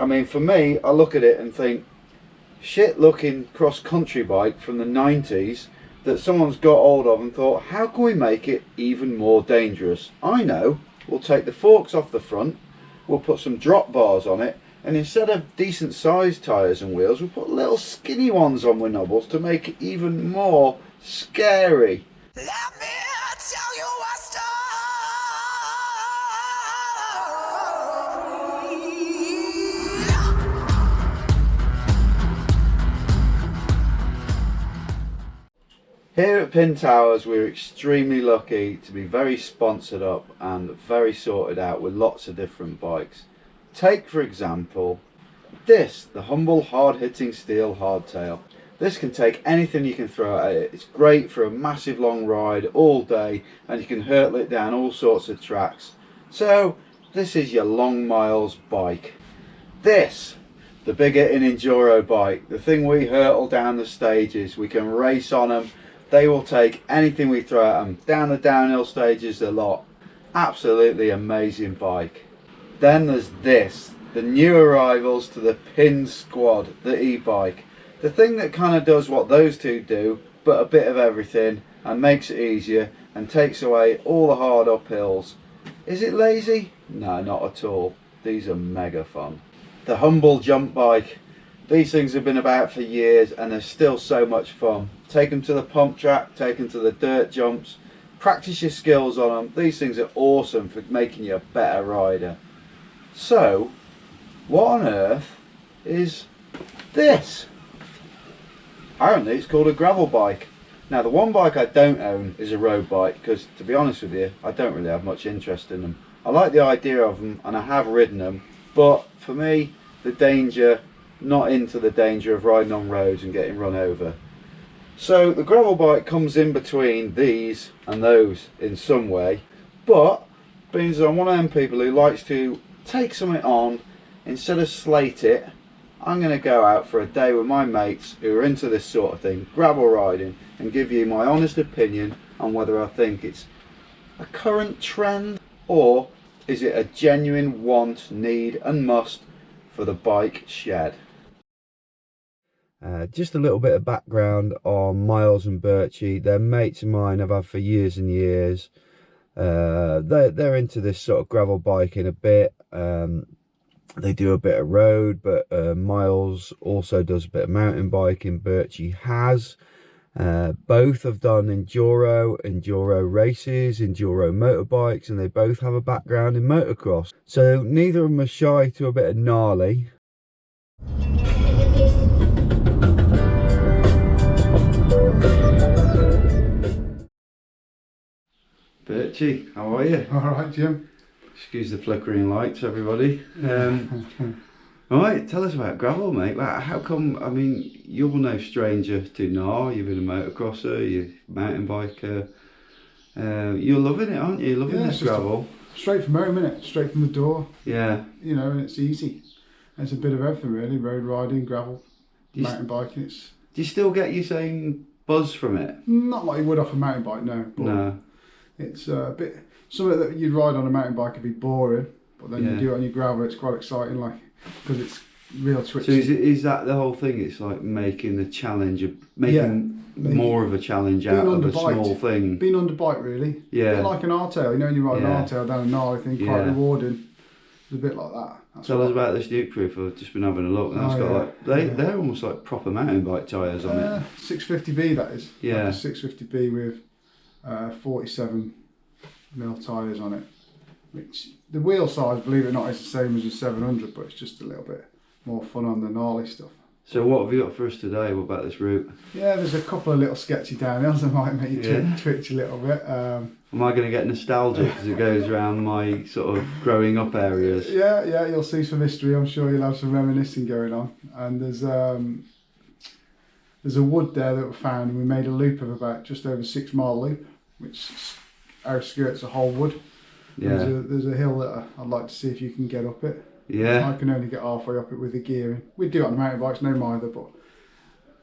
I mean, for me, I look at it and think, shit looking cross-country bike from the 90s that someone's got hold of and thought, how can we make it even more dangerous? I know, we'll take the forks off the front, we'll put some drop bars on it, and instead of decent sized tyres and wheels, we'll put little skinny ones on with knobbles to make it even more scary. Let me tell you a story. Here at Pin Towers, we're extremely lucky to be very sponsored up and very sorted out with lots of different bikes. Take for example this, the Humble hard-hitting steel hardtail. This can take anything you can throw at it. It's great for a massive long ride all day, and you can hurtle it down all sorts of tracks. So this is your long miles bike. This, the bigger in enduro bike, the thing we hurtle down the stages. We can race on them. They will take anything we throw at them, down the downhill stages a lot. Absolutely amazing bike. Then there's this, the new arrivals to the Pin Squad, the e-bike. The thing that kind of does what those two do, but a bit of everything, and makes it easier and takes away all the hard uphills. Is it lazy? No, not at all. These are mega fun. The Humble jump bike. These things have been about for years and they're still so much fun. Take them to the pump track, take them to the dirt jumps, practice your skills on them. These things are awesome for making you a better rider. So, what on earth is this? Apparently it's called a gravel bike. Now the one bike I don't own is a road bike because, to be honest with you, I don't really have much interest in them. I like the idea of them and I have ridden them, but for me, the danger, not into the danger of riding on roads and getting run over. So the gravel bike comes in between these and those in some way, but being as I'm one of them people who likes to take something on, instead of slate it, I'm going to go out for a day with my mates who are into this sort of thing, gravel riding, and give you my honest opinion on whether I think it's a current trend or is it a genuine want, need and must for the bike shed. Just a little bit of background on Miles and Birchie. They're mates of mine I've had for years and years. They're into this sort of gravel biking a bit. They do a bit of road, but Miles also does a bit of mountain biking. Birchie has. Both have done enduro races, enduro motorbikes, and they both have a background in motocross. So neither of them are shy to a bit of gnarly. Birchie, how are you? Alright, Jim. Excuse the flickering lights, everybody. Alright, tell us about gravel, mate. How come, I mean, you're no stranger to gnar, you've been a motocrosser, you're a mountain biker. You're loving it, aren't you? You're loving this gravel. Straight from home, innit? Straight from the door. Yeah. You know, and it's easy. And it's a bit of everything, really. Road riding, gravel, mountain biking. Do you still get your same buzz from it? Not like you would off a mountain bike, no. But no. It's a bit, something that you'd ride on a mountain bike would be boring, but then you do it on your gravel, it's quite exciting, like, because it's real twitchy. So is that the whole thing? It's like making the challenge, making more of a challenge out of a small thing. Being on the bike, really. Yeah. A bit like an hardtail, you know, when you ride an hardtail down a gnarly thing, quite rewarding. It's a bit like that. Tell us about this Duke Proof. I've just been having a look. And they're almost like proper mountain bike tyres on it. 650B that is. Yeah. Like 650B with 47mm tyres on it. Which the wheel size, believe it or not, is the same as a 700, but it's just a little bit more fun on the gnarly stuff. So what have you got for us today? What about this route? Yeah, there's a couple of little sketchy downhills that might make you twitch a little bit. Am I going to get nostalgic as it goes around my sort of growing up areas? Yeah, you'll see some history. I'm sure you'll have some reminiscing going on. And there's a wood there that we found, and we made a loop of about just over 6 mile loop, which outskirts a whole wood. Yeah. There's a hill that I'd like to see if you can get up it. Yeah. I can only get halfway up it with the gearing. We do it on mountain bikes, no mither, but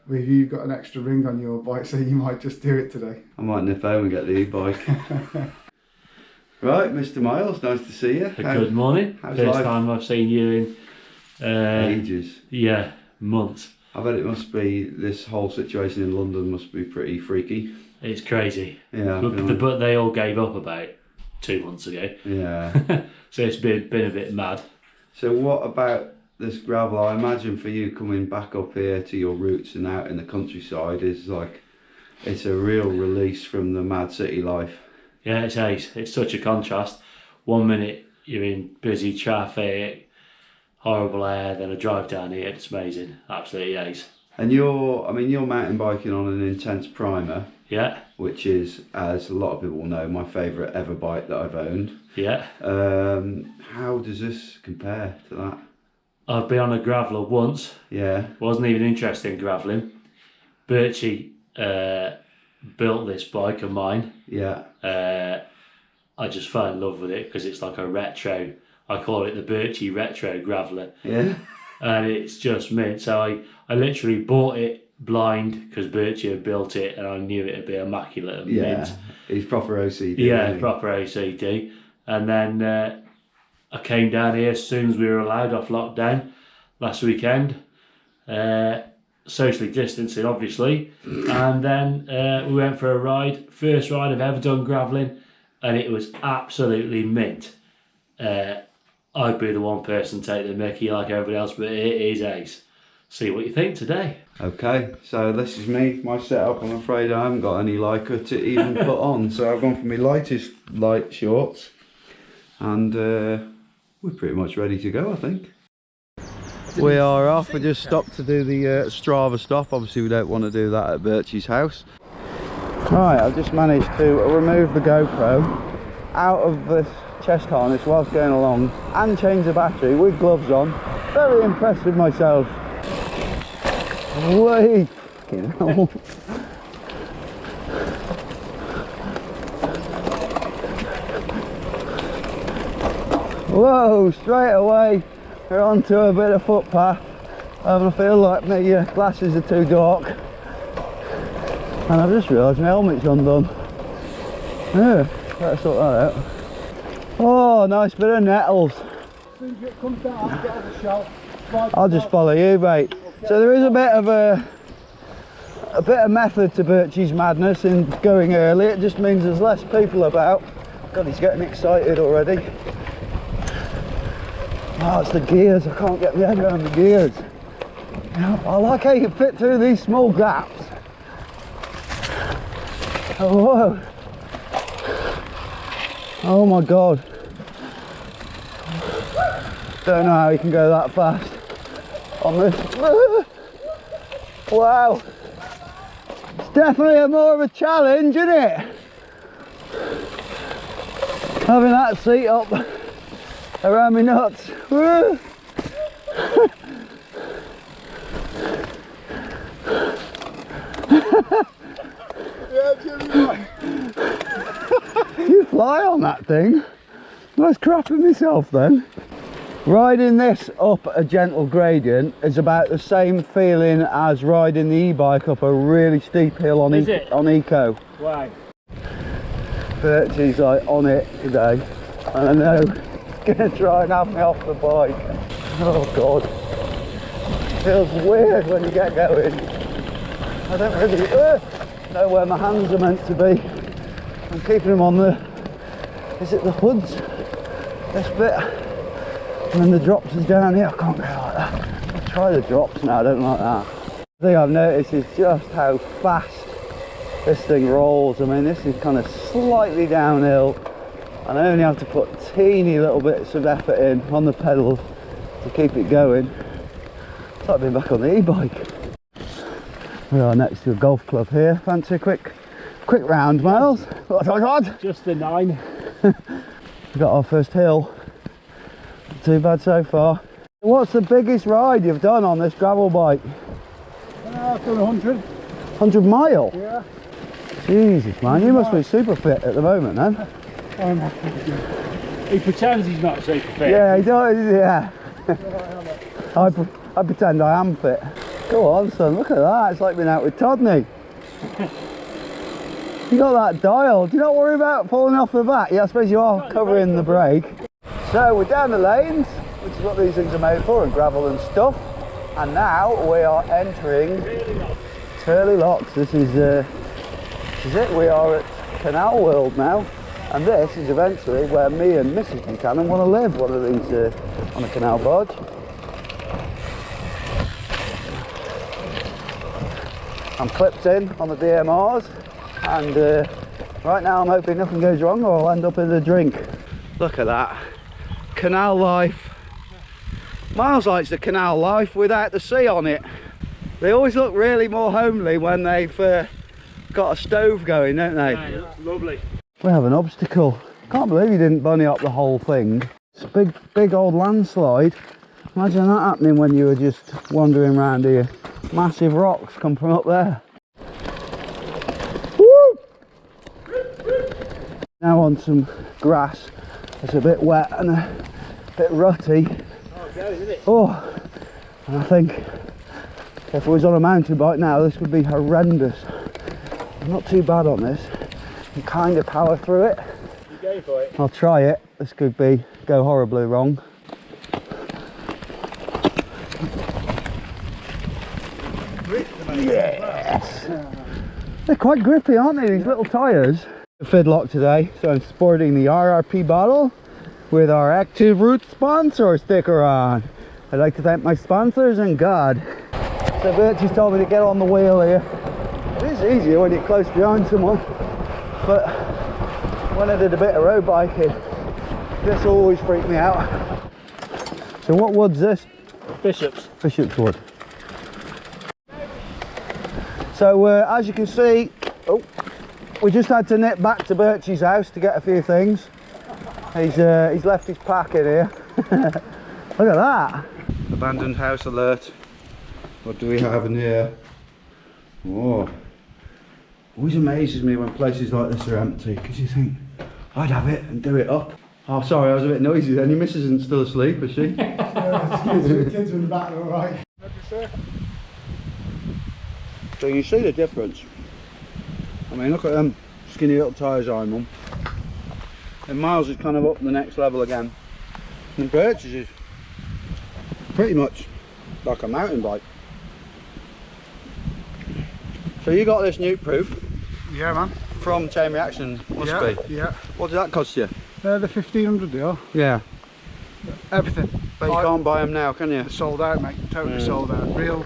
if you've got an extra ring on your bike, so you might just do it today. I might nip home and get the e-bike. Right, Mr. Miles, nice to see you. Good morning. First time I've seen you in Ages. Yeah, months. I bet it must be, this whole situation in London must be pretty freaky. It's crazy. Yeah. But they all gave up about 2 months ago. Yeah. So it's been a bit mad. So what about this gravel? I imagine for you coming back up here to your roots and out in the countryside is like, it's a real release from the mad city life. Yeah, it's ace. It's such a contrast. 1 minute you're in busy traffic, horrible air, then a drive down here, it's amazing. Absolutely ace. And you're mountain biking on an Intense Primer. Yeah. Which is, as a lot of people know, my favourite ever bike that I've owned. Yeah. How does this compare to that? I've been on a graveler once. Yeah. Wasn't even interested in gravelling. Birchie built this bike of mine. Yeah. I just fell in love with it because it's like a retro. I call it the Birchie Retro Graveler. Yeah. And it's just mint. So I literally bought it blind because Birchie had built it and I knew it'd be immaculate and mint. He's proper OCD. Yeah, proper OCD. And then I came down here as soon as we were allowed off lockdown last weekend. Socially distancing, obviously. And then we went for a ride. First ride I've ever done gravelling, and it was absolutely mint. I'd be the one person to take the mickey like everybody else, but it is ace. See what you think today. Okay, so this is me, my setup. I'm afraid I haven't got any Leica to even put on, so I've gone for my lightest light shorts, and we're pretty much ready to go, I think. We are off. We just stopped to do the Strava stop. Obviously we don't want to do that at Birchie's house. Right, I've just managed to remove the GoPro out of this chest harness whilst going along and change the battery with gloves on. Very impressed with myself. Wait, fucking hell. Whoa, straight away we're onto a bit of footpath. I feel like my glasses are too dark, and I've just realised my helmet's undone. Yeah, better sort that out. Oh, nice bit of nettles. As soon as it comes down, I'll get on the shelf. I'll just follow you, mate. So there is a bit of method to Birchie's madness in going early. It just means there's less people about. God, he's getting excited already. Oh, it's the gears. I can't get my head around the gears. I like how you can fit through these small gaps. Oh, whoa. Oh my God. Don't know how you can go that fast on this. Wow. It's definitely more of a challenge, isn't it? Having that seat up around my nuts. Woo. You fly on that thing. I was crapping myself then. Riding this up a gentle gradient is about the same feeling as riding the e-bike up a really steep hill on, on Eco. Why? Birchie's like on it today, and I know he's going to try and have me off the bike. Oh God. It feels weird when you get going. I don't really know where my hands are meant to be. I'm keeping them on the, is it the hoods? This bit. And then the drops is down here. I can't go like that. I'll try the drops now, I don't like that. The thing I've noticed is just how fast this thing rolls. I mean, this is kind of slightly downhill, and I only have to put teeny little bits of effort in on the pedals to keep it going. It's like being back on the e-bike. We are next to a golf club here. Fancy a quick round, Miles? What? Just the 9. We got our first hill. Not too bad so far. What's the biggest ride you've done on this gravel bike? I've done 100. 100 mile? Yeah. Jesus, man, you must be super fit at the moment then. He pretends he's not super fit. Yeah, he does, yeah. I pretend I am fit. Go on, son, look at that. It's like being out with Todney. You got that dial. Do you not worry about falling off the back? Yeah, I suppose you are covering the brake. So we're down the lanes. which is what these things are made for, and gravel and stuff. And now we are entering Turley Locks. This is it. We are at Canal World now, and this is eventually where me and Mrs. Buchanan want to live, one of these on a canal barge. I'm clipped in on the DMRs, and right now I'm hoping nothing goes wrong or I'll end up in the drink. Look at that. Canal life. Miles likes the canal life without the sea on it. They always look really more homely when they've got a stove going, don't they? Yeah, it looks lovely. We have an obstacle. Can't believe you didn't bunny up the whole thing. It's a big old landslide. Imagine that happening when you were just wandering around here. Massive rocks come from up there. Woo! Now on some grass. It's a bit wet and a bit rutty. Oh, and I think if I was on a mountain bike now, this would be horrendous. I'm not too bad on this. I can kind of power through it. You go for it. I'll try it. This could go horribly wrong. Yes! They're quite grippy, aren't they, these little tyres? Fidlock today, so I'm sporting the RRP bottle with our Active Root sponsor sticker on. I'd like to thank my sponsors and God. So Birchie's told me to get on the wheel here. It is easier when you're close behind someone, but when I did a bit of road biking, this always freaked me out. So what wood's this? Bishop's wood. So as you can see, we just had to nip back to Birchie's house to get a few things. He's left his pack in here. Look at that. Abandoned house alert. What do we have in here? Oh, always amazes me when places like this are empty, because you think, I'd have it and do it up. Oh, sorry, I was a bit noisy then. Your missus isn't still asleep, is she? Kids are in the back, all right. So you see the difference. I mean, look at them skinny little tyres on them. And Miles is kind of up the next level again. And Birch's is pretty much like a mountain bike. So you got this nuke proof? Yeah, man. From Chain Reaction, must be. Yeah. What did that cost you? The 1500 they are. Yeah. Everything. But you can't buy them now, can you? They're sold out, mate. Totally sold out. Real,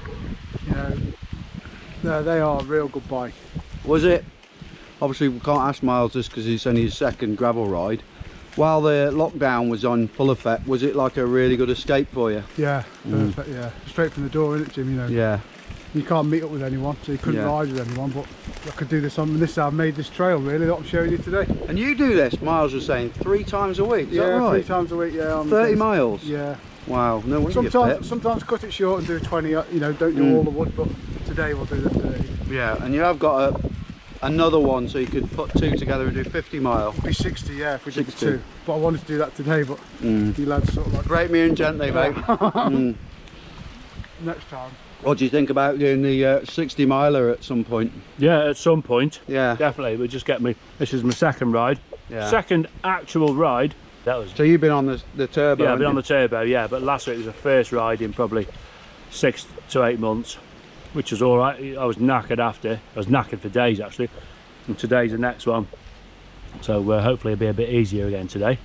they are a real good bike. Was it? Obviously we can't ask Miles this because it's only his second gravel ride. While the lockdown was on full effect, was it like a really good escape for you? Yeah, perfect, yeah. Straight from the door, isn't it, Jim? You know. Yeah. You can't meet up with anyone, so you couldn't ride with anyone, but I could do this on this. I've made this trail really that I'm showing you today. And you do this, Miles was saying, 3 times a week, is that right? 3 times a week, yeah. 30 miles? Yeah. Wow, no wonder you're fit. Sometimes cut it short and do 20, don't do all the wood, but today we'll do the 30. Yeah, and you have got another one, so you could put 2 together and do 50 mile. It'd be 60, yeah, if we did 60. 2. But I wanted to do that today, but you lads sort of like... Break me in gently, mate. Next time. What do you think about doing the 60 miler at some point? Yeah, at some point. Yeah. Definitely. But just get me. This is my second ride. Yeah. Second actual ride. That was. So you've been on the turbo? Yeah, I've been on the turbo. Yeah, but last week was the first ride in probably 6 to 8 months, which was all right. I was knackered after. I was knackered for days actually, and today's the next one. So hopefully it'll be a bit easier again today.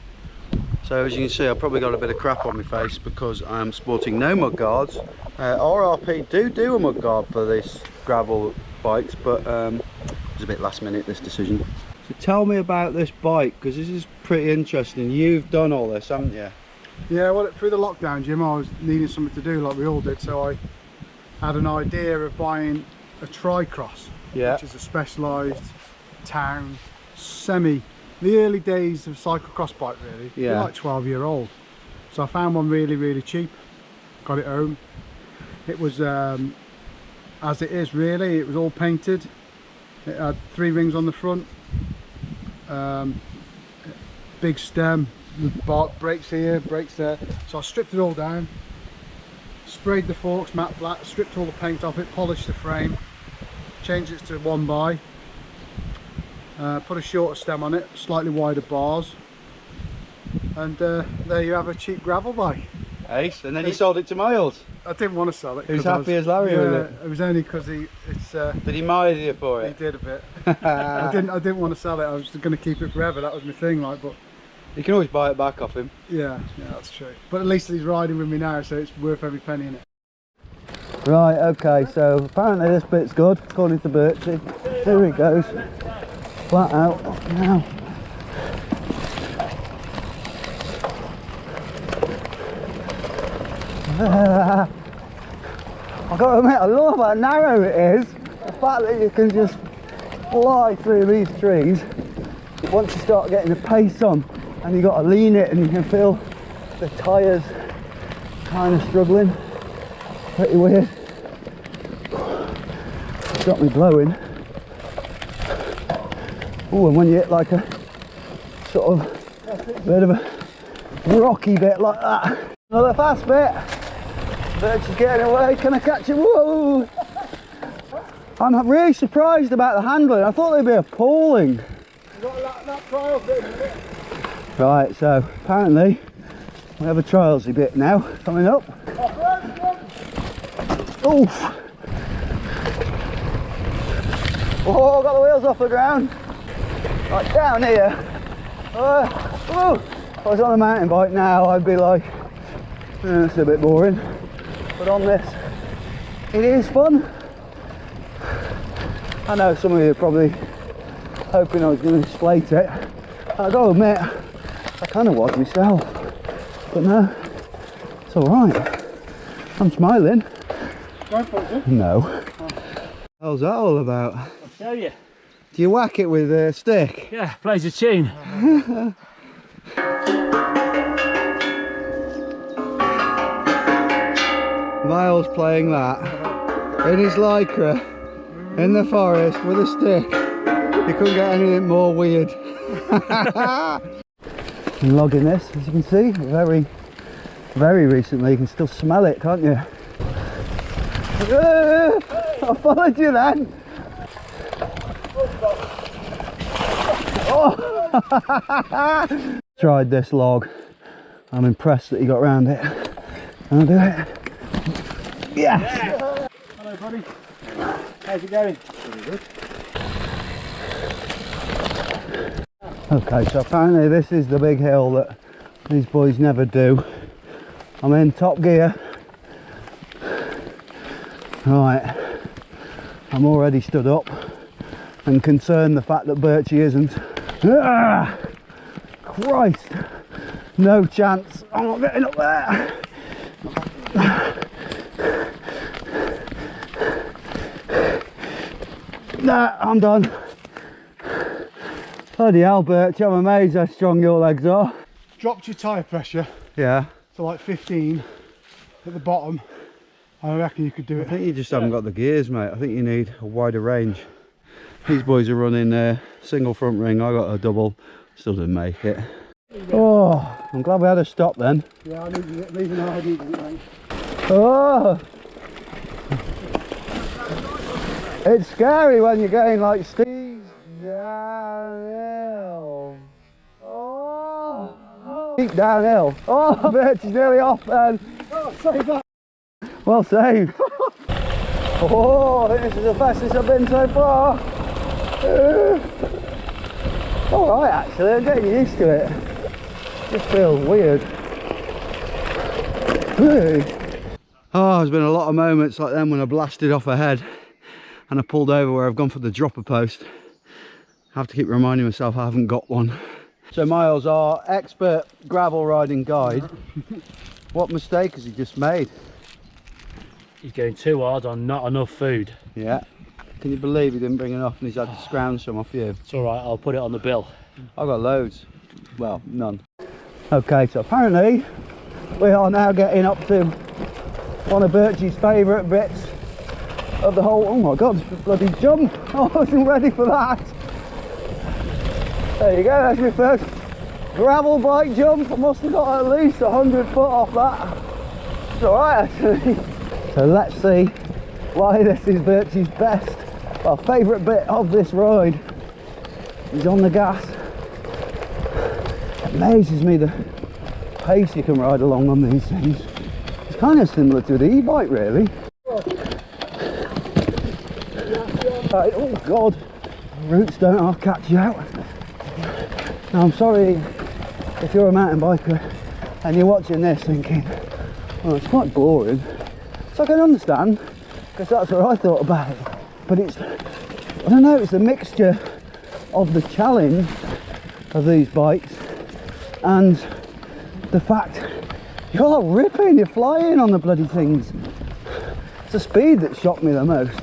So as you can see, I've probably got a bit of crap on my face because I'm sporting no mud guards. RRP do a mud guard for this gravel bikes, but it was a bit last minute, this decision. So tell me about this bike, because this is pretty interesting. You've done all this, haven't you? Yeah, well, through the lockdown, Jim, I was needing something to do like we all did, so I had an idea of buying a tri-cross, which is a specialised town the early days of cyclocross bike really. They're like 12-year-old. So I found one really cheap, got it home. It was as it is really, it was all painted. It had 3 rings on the front, big stem, brakes here, brakes there. So I stripped it all down, sprayed the forks matte black, stripped all the paint off it, polished the frame, changed it to 1x. Put a shorter stem on it, slightly wider bars, and there you have a cheap gravel bike. Ace, and then you sold it to Miles. I didn't want to sell it. Who's happy as Larry with it? It was only because did he mind you for it? He did a bit. I didn't want to sell it. I was going to keep it forever. That was my thing, like. But you can always buy it back off him. Yeah, that's true. But at least he's riding with me now, so it's worth every penny in it. Right, okay, so apparently this bit's good, according to Birchie. Here he goes. Flat out. Now. I've got to admit, I love how narrow it is. The fact that you can just fly through these trees. Once you start getting the pace on, and you've got to lean it, and you can feel the tyres kind of struggling. Pretty weird. It's got me blowing. Oh, and when you hit like a sort of bit of a rocky bit like that. Another fast bit. Birch is getting away. Can I catch him? Whoa! I'm really surprised about the handling. I thought they'd be appalling. Right, so apparently we have a trialsy bit now coming up. Oof! Oh, got the wheels off the ground. Right, down here. If I was on a mountain bike now, I'd be like, it's a bit boring. But on this, it is fun. I know some of you are probably hoping I was going to slate it. I gotta admit, I kind of was myself. But no, it's alright. I'm smiling. No. How's that all about? I'll show you. Do you whack it with a stick? Yeah, plays a tune. Miles playing that in his lycra in the forest with a stick. You couldn't get anything more weird. I'm logging this, as you can see, very recently. You can still smell it, can't you? I followed you then. Oh. Tried this log. I'm impressed that he got round it. I'll do it. Yes! Hello, buddy. How's it going? Pretty good. Okay, so apparently this is the big hill that these boys never do. I'm in top gear. Right, I'm already stood up and concerned the fact that Birchie isn't. Ah, Christ, no chance. I'm not getting up there. Nah, I'm done. Bloody hell, Birch, I'm amazed how strong your legs are. Dropped your tyre pressure Yeah. to like 15 at the bottom. I reckon you could do it. I think you just haven't got the gears, mate. I think you need a wider range. These boys are running a single front ring. I got a double, still didn't make it. Oh, I'm glad we had a stop then. Yeah, I needed it. Leaving I needed it, mate. Oh, it's scary when you're going like Steve's downhill. Oh, deep downhill. Oh, Birch is nearly off then. Oh, save that. Well saved. Oh, I think this is the fastest I've been so far. Alright, actually, I'm getting used to it. Just feels weird. Oh, there's been a lot of moments like them when I blasted off ahead and I pulled over where I've gone for the dropper post. I have to keep reminding myself I haven't got one. So Miles, our expert gravel riding guide, what mistake has he just made? He's going too hard on not enough food. Yeah. Can you believe he didn't bring enough and he's had to scrounge some off you? It's alright, I'll put it on the bill. I've got loads. Well, none. Okay, so apparently we are now getting up to one of Birchie's favourite bits of the whole. Oh my god, bloody jump! Oh, I wasn't ready for that. There you go, that's my first gravel bike jump. I must have got at least 100 foot off that. It's alright actually. So let's see why this is Birchie's best, well, favourite bit of this ride. He's on the gas. It amazes me the pace you can ride along on these things. It's kind of similar to the e-bike really. Oh God, roots don't half catch you out. Now I'm sorry if you're a mountain biker and you're watching this thinking, well, it's quite boring. So I can understand, because that's what I thought about it. But it's, I don't know, it's a mixture of the challenge of these bikes and the fact you're ripping, you're flying on the bloody things. It's the speed that shocked me the most.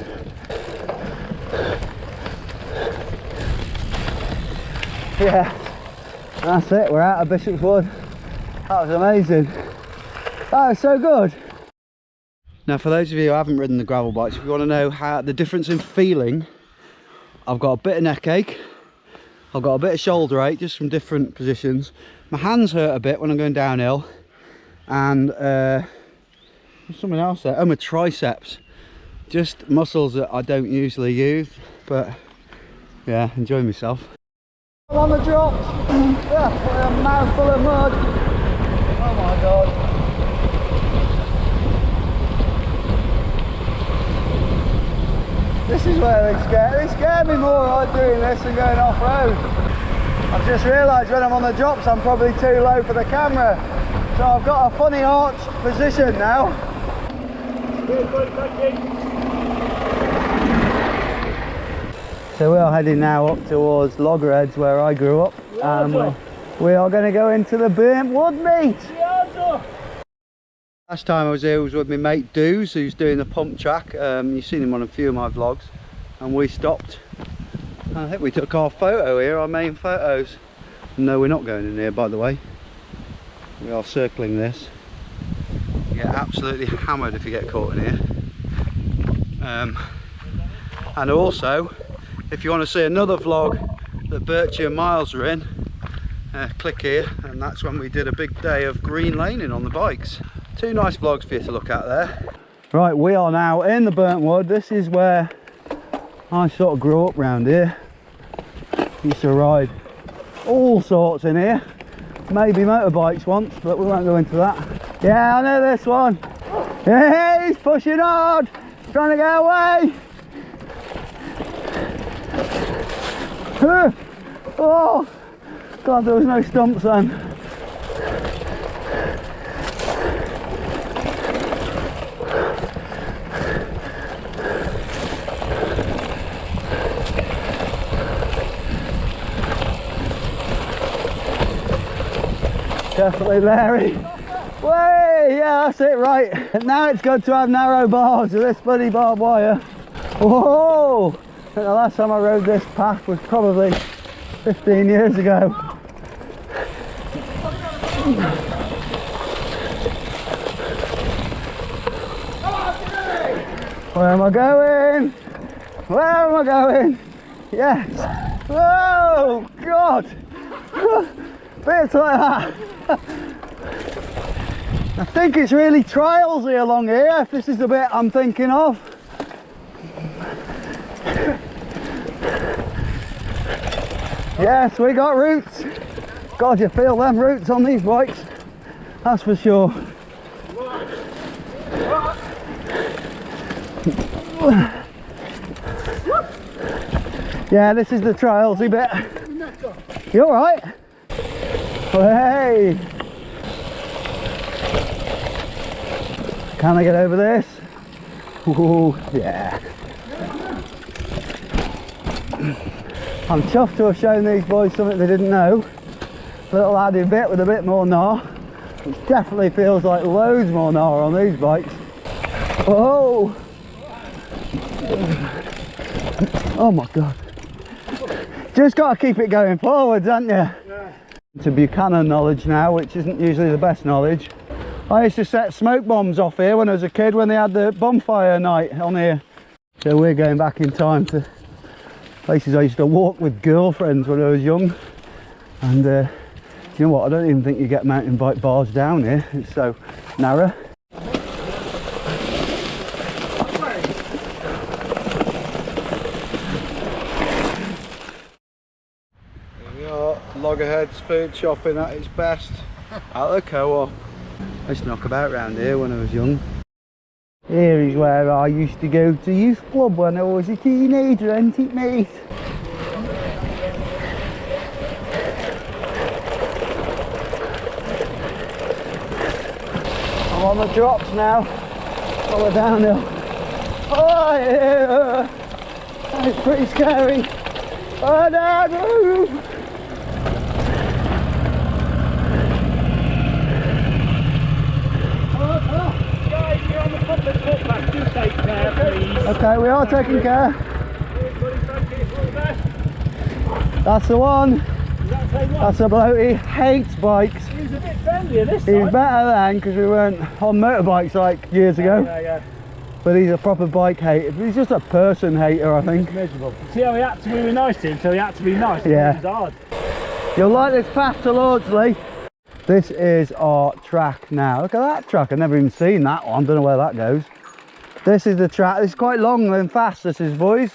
Yeah, that's it, we're out of Bishop's Wood. That was amazing. That was so good. Now for those of you who haven't ridden the gravel bikes, if you want to know how the difference in feeling, I've got a bit of neck ache, I've got a bit of shoulder ache just from different positions. My hands hurt a bit when I'm going downhill, and there's something else there. Oh, my triceps. Just muscles that I don't usually use, but yeah, enjoying myself. On the drops, yeah, a mouthful of mud. Oh my God. This is where they scare me more like doing this than going off-road. I've just realised when I'm on the drops I'm probably too low for the camera. So I've got a funny arch position now. So we are heading now up towards Loggerheads where I grew up. And we are going to go into the burnt wood meet. Last time I was here was with my mate Doos, who's doing the pump track. You've seen him on a few of my vlogs. And we stopped. I think we took our photo here, our main photos. No, we're not going in here, by the way. We are circling this. You get absolutely hammered if you get caught in here. And also, if you want to see another vlog that Birchie and Miles are in, click here, and that's when we did a big day of green laning on the bikes. Two nice vlogs for you to look at there. Right, we are now in the burnt wood. This is where I sort of grew up round here. Used to ride all sorts in here. Maybe motorbikes once, but we won't go into that. Yeah, I know this one. Yeah, he's pushing hard, trying to get away. Oh, God, there was no stumps then. Definitely Larry. Way, yeah, that's it, right. Now it's good to have narrow bars with this bloody barbed wire. Whoa! I think the last time I rode this path was probably 15 years ago. Where am I going? Where am I going? Yes. Oh, God. Bits like that. I think it's really trialsy along here, if this is the bit I'm thinking of. Yes, we got roots. God, you feel them roots on these bikes, that's for sure. Yeah, this is the trialsy bit. You alright? Hey! Can I get over this? Ooh, yeah. I'm chuffed to have shown these boys something they didn't know. Little added bit with a bit more gnaw, which definitely feels like loads more gnaw on these bikes. Oh! Oh my God. Just got to keep it going forwards, haven't you? Yeah. To Buchanan knowledge now, which isn't usually the best knowledge. I used to set smoke bombs off here when I was a kid, when they had the bonfire night on here. So we're going back in time to places I used to walk with girlfriends when I was young. And you know what, I don't even think you get mountain bike bars down here, it's so narrow. Here we are, Loggerheads food shopping at its best at the co-op. I used to knock about round here when I was young. Here is where I used to go to youth club when I was a teenager, ain't it, mate? I'm on the drops now, on the downhill. Oh yeah, it's pretty scary. Oh no! Guys, you're on the public footpath, do take care, please. Okay, we are taking care. That's the one. That's a bloke, he hates bikes. He was a bit friendlier this He's time. better than, because we weren't on motorbikes like years ago. Yeah. But he's a proper bike hater. He's just a person hater, I think. Miserable. See how we were nice to him, so he had to be nice. Yeah. It was hard. You'll like this path to Lordsley. This is our track now. Look at that track. I've never even seen that one. Don't know where that goes. This is the track. It's quite long and fast, this is, boys.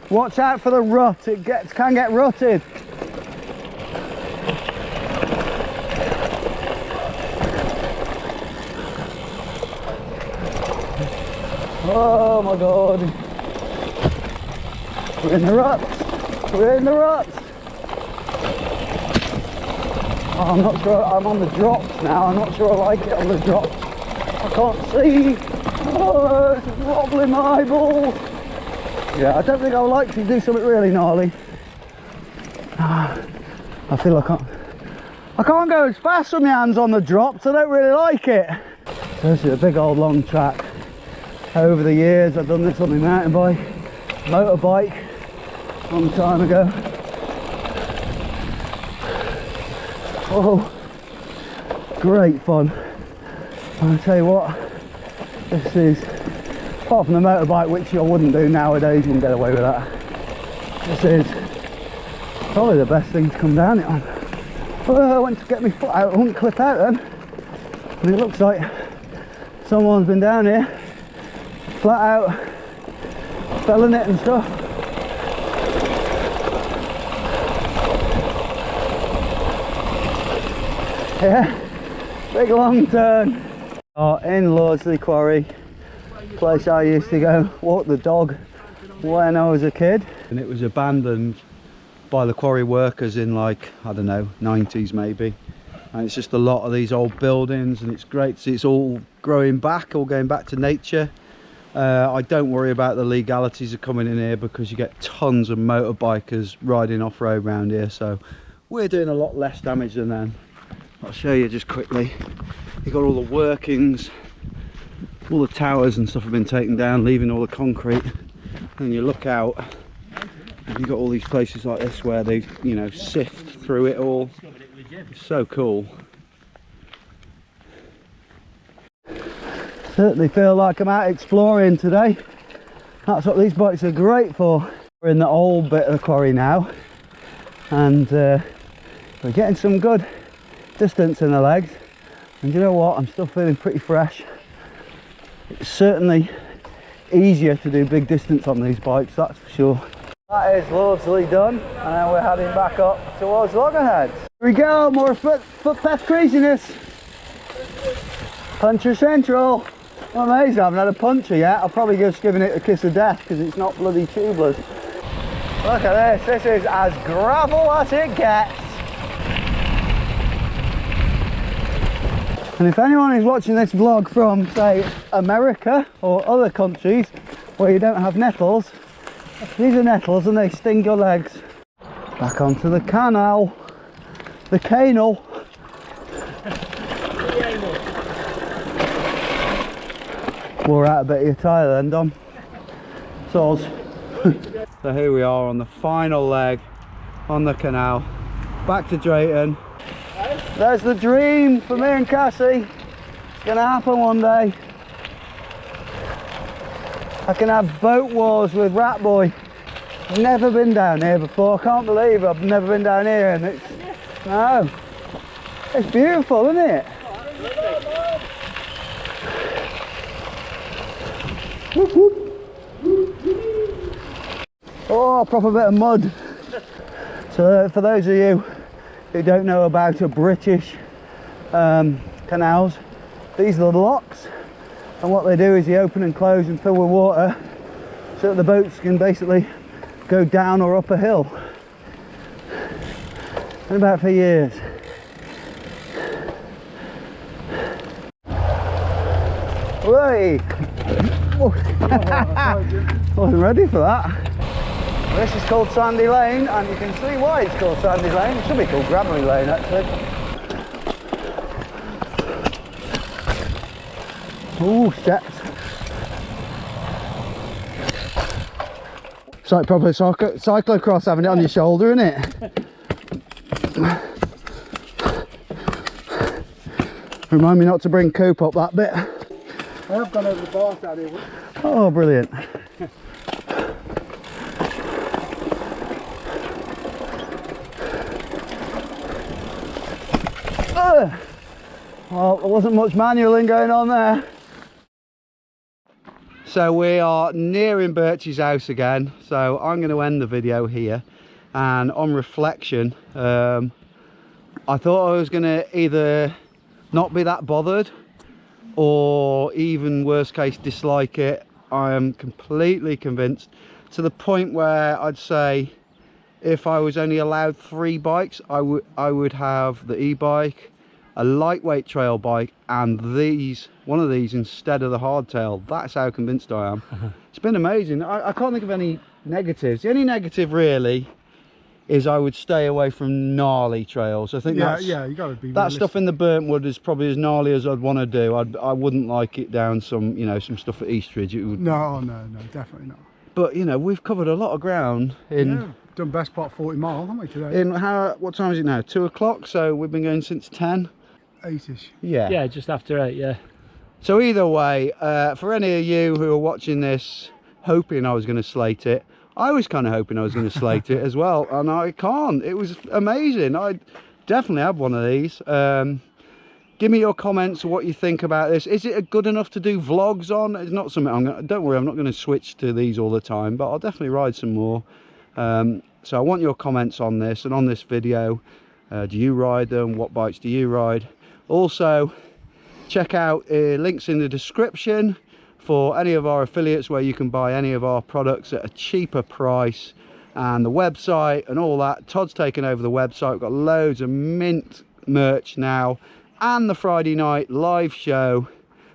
Watch out for the rut. It can get rutted. Oh my god. We're in the ruts. We're in the ruts. Oh, I'm not sure. I'm on the drops now. I'm not sure I like it on the drops. I can't see. Oh, it's wobbling my eyeballs. Yeah, I don't think I would like to do something really gnarly. I feel I can't go as fast with my hands on the drops. I don't really like it. So this is a big old long track. Over the years I've done this on my mountain bike, motorbike, a long time ago. Oh, great fun. I'll tell you what, this is, apart from the motorbike, which I wouldn't do nowadays, wouldn't get away with that. This is probably the best thing to come down it on. Oh, I went to get my foot out, I wouldn't clip out then. And it looks like someone's been down here, flat out, felling it and stuff. Yeah, big long turn. Oh, in Lordsley Quarry, place I used to go walk the dog when I was a kid. And it was abandoned by the quarry workers in, like, I don't know, 90s maybe. And it's just a lot of these old buildings, and it's great to see it's all growing back, all going back to nature. I don't worry about the legalities of coming in here because you get tons of motorbikers riding off-road around here, so we're doing a lot less damage than them. I'll show you just quickly. You've got all the workings, all the towers and stuff have been taken down, leaving all the concrete. And you look out and you've got all these places like this where they, you know, sift through it all. It's so cool. Certainly feel like I'm out exploring today. That's what these bikes are great for. We're in the old bit of the quarry now, and we're getting some good distance in the legs. And you know what, I'm still feeling pretty fresh. It's certainly easier to do big distance on these bikes, that's for sure. That is largely done, and now we're heading back up towards Loggerheads. Here we go, more footpath craziness. Puncher Central. I'm amazed I haven't had a puncher yet. I'll probably just giving it a kiss of death because it's not bloody tubeless. Look at this, this is as gravel as it gets. And if anyone is watching this vlog from, say, America or other countries where you don't have nettles, these are nettles and they sting your legs. Back onto the canal, the canal. Wore out a bit of your tyre then, Dom. Soz. So here we are on the final leg on the canal. Back to Drayton. There's the dream for me and Cassie. It's gonna happen one day. I can have boat wars with Rat Boy. Never been down here before. I can't believe I've never been down here, and it's no. It's beautiful, isn't it? Whoop, whoop. Oh, proper bit of mud. So for those of you who don't know about the British canals, These are the locks, and what they do is you open and close and fill with water so that the boats can basically go down or up a hill. Been about for years. Whey! Wasn't ready for that. This is called Sandy Lane, and you can see why it's called Sandy Lane. It should be called Gravelly Lane actually. Oh, steps. It's like proper cyclocross having it on your shoulder, isn't it? Remind me not to bring Coop up that bit. I have gone over the bar down here. Oh, brilliant. Well, there wasn't much manualling going on there. So we are nearing Birch's house again, so I'm going to end the video here. And on reflection, I thought I was going to either not be that bothered or even worst case dislike it. I am completely convinced, to the point where I'd say if I was only allowed 3 bikes, I would have the e-bike, a lightweight trail bike, and one of these instead of the hardtail. That's how convinced I am. It's been amazing. I can't think of any negatives. The only negative really is I would stay away from gnarly trails. I think Yeah, you got to be that realistic. stuff in the burnt wood is probably as gnarly as I'd want to do. I wouldn't like it down some, you know, some stuff at Eastridge. It would. No, definitely not. But you know, we've covered a lot of ground in. Yeah, done best part 40 miles, haven't we today? In what time is it now? 2 o'clock. So we've been going since 10. 8ish. Yeah. Yeah, just after 8, yeah. So either way, for any of you who are watching this hoping I was going to slate it, I was kind of hoping I was going to slate it as well, and I can't. It was amazing. I definitely have one of these. Give me your comments, what you think about this. Is it good enough to do vlogs on? It's not something don't worry, I'm not going to switch to these all the time, but I'll definitely ride some more. So I want your comments on this and on this video. Do you ride them? What bikes do you ride? Also, check out links in the description for any of our affiliates where you can buy any of our products at a cheaper price, and the website and all that. Todd's taken over the website. We've got loads of mint merch now, and the Friday night live show.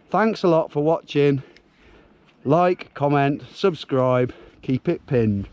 Thanks a lot for watching. Like, comment, subscribe, keep it pinned.